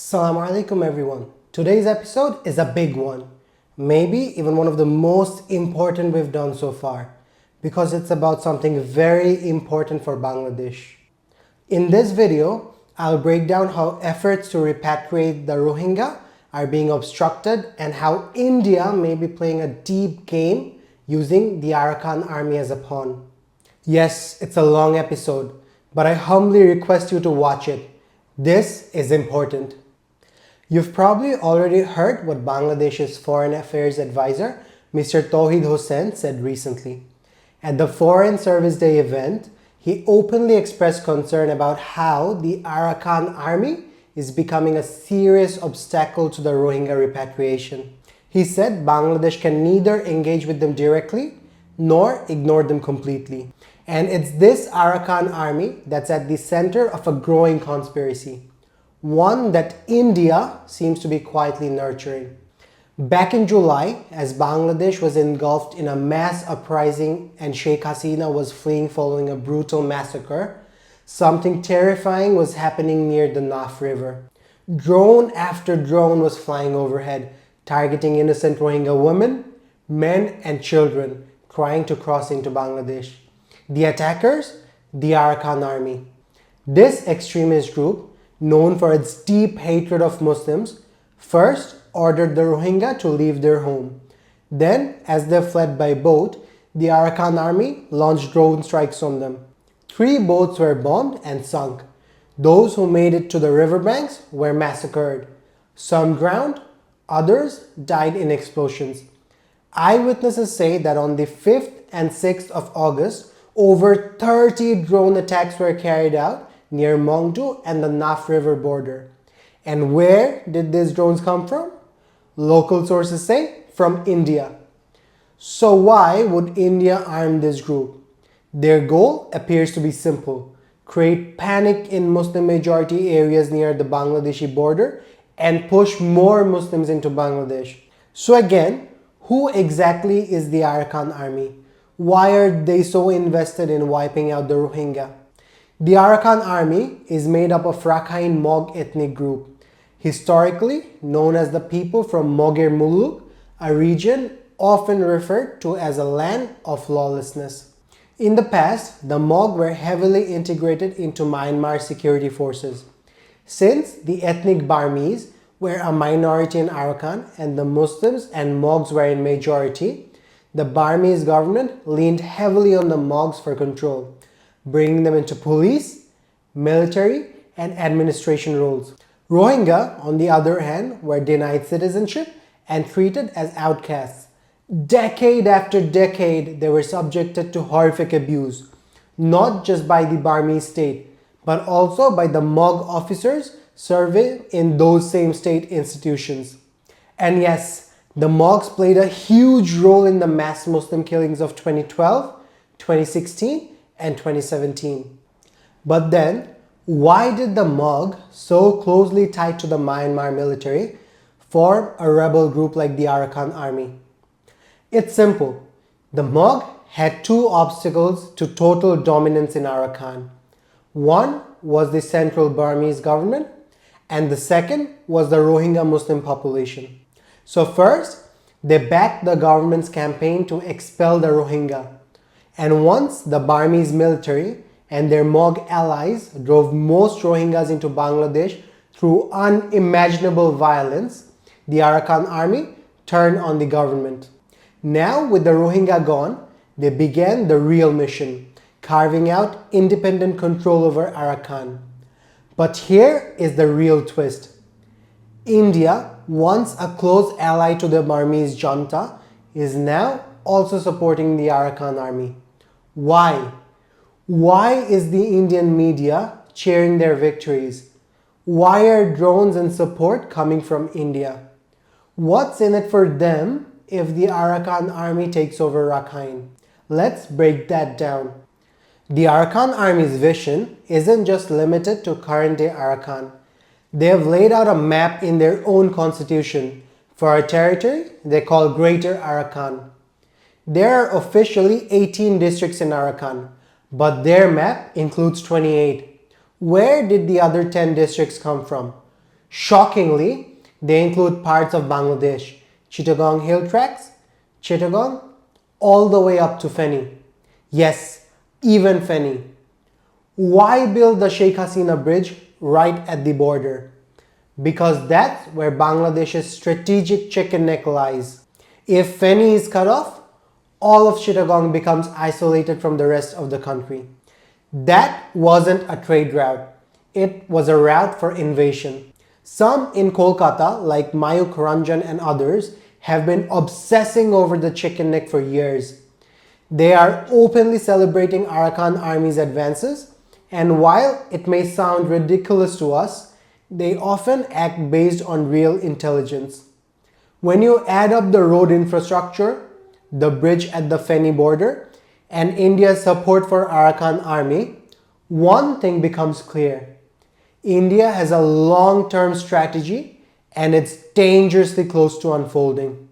Assalamu alaikum everyone. Today's episode is a big one. Maybe even one of the most important we've done so far, because it's about something very important for Bangladesh. In this video, I'll break down how efforts to repatriate the Rohingya are being obstructed and how India may be playing a deep game using the Arakan Army as a pawn. Yes, it's a long episode, but I humbly request you to watch it. This is important. You've probably already heard what Bangladesh's Foreign Affairs Advisor, Mr. Tauhid Hossain, said recently. At the Foreign Service Day event, he openly expressed concern about how the Arakan Army is becoming a serious obstacle to the Rohingya repatriation. He said Bangladesh can neither engage with them directly nor ignore them completely. And it's this Arakan Army that's at the center of a growing conspiracy. One that India seems to be quietly nurturing. Back in July, as Bangladesh was engulfed in a mass uprising and Sheikh Hasina was fleeing following a brutal massacre, something terrifying was happening near the Naf River. Drone after drone was flying overhead, targeting innocent Rohingya women, men and children trying to cross into Bangladesh. The attackers? The Arakan Army. This extremist group, known for its deep hatred of Muslims, first ordered the Rohingya to leave their home. Then, as they fled by boat, the Arakan Army launched drone strikes on them. 3 boats were bombed and sunk. Those who made it to the riverbanks were massacred. Some drowned, others died in explosions. Eyewitnesses say that on the 5th and 6th of August, over 30 drone attacks were carried out near Mongdu and the Naf River border. And where did these drones come from? Local sources say from India. So why would India arm this group? Their goal appears to be simple: create panic in Muslim majority areas near the Bangladeshi border and push more Muslims into Bangladesh. So again, who exactly is the Arakan Army? Why are they so invested in wiping out the Rohingya? The Arakan Army is made up of Rakhine Mog ethnic group, historically known as the people from Moger Muluk, a region often referred to as a land of lawlessness. In the past, the Mog were heavily integrated into Myanmar security forces. Since the ethnic Burmese were a minority in Arakan and the Muslims and Mogs were in majority, the Burmese government leaned heavily on the Mogs for control, bringing them into police, military, and administration roles. Rohingya, on the other hand, were denied citizenship and treated as outcasts. Decade after decade, they were subjected to horrific abuse, not just by the Burmese state, but also by the Mog officers serving in those same state institutions. And yes, the Mogs played a huge role in the mass Muslim killings of 2012, 2016, and 2017. But then, why did the Mog, so closely tied to the Myanmar military, form a rebel group like the Arakan Army? It's simple. The Mog had 2 obstacles to total dominance in Arakan. One was the central Burmese government, and the second was the Rohingya Muslim population. So first, they backed the government's campaign to expel the Rohingya. And once the Burmese military and their Mog allies drove most Rohingyas into Bangladesh through unimaginable violence, the Arakan Army turned on the government. Now, with the Rohingya gone, they began the real mission, carving out independent control over Arakan. But here is the real twist. India, once a close ally to the Burmese junta, is now also supporting the Arakan Army. Why? Why is the Indian media cheering their victories? Why are drones and support coming from India? What's in it for them if the Arakan Army takes over Rakhine? Let's break that down. The Arakan Army's vision isn't just limited to current-day Arakan. They have laid out a map in their own constitution for a territory they call Greater Arakan. There are officially 18 districts in Arakan, but their map includes 28. Where did the other 10 districts come from? Shockingly, they include parts of Bangladesh, Chittagong Hill Tracts, Chittagong, all the way up to Feni. Yes, even Feni. Why build the Sheikh Hasina Bridge right at the border? Because that's where Bangladesh's strategic chicken neck lies. If Feni is cut off, all of Chittagong becomes isolated from the rest of the country. That wasn't a trade route. It was a route for invasion. Some in Kolkata, like Mayuk Ranjan and others, have been obsessing over the chicken neck for years. They are openly celebrating Arakan Army's advances, and while it may sound ridiculous to us, they often act based on real intelligence. When you add up the road infrastructure, the bridge at the Feni border, and India's support for Arakan Army, one thing becomes clear. India has a long-term strategy and it's dangerously close to unfolding.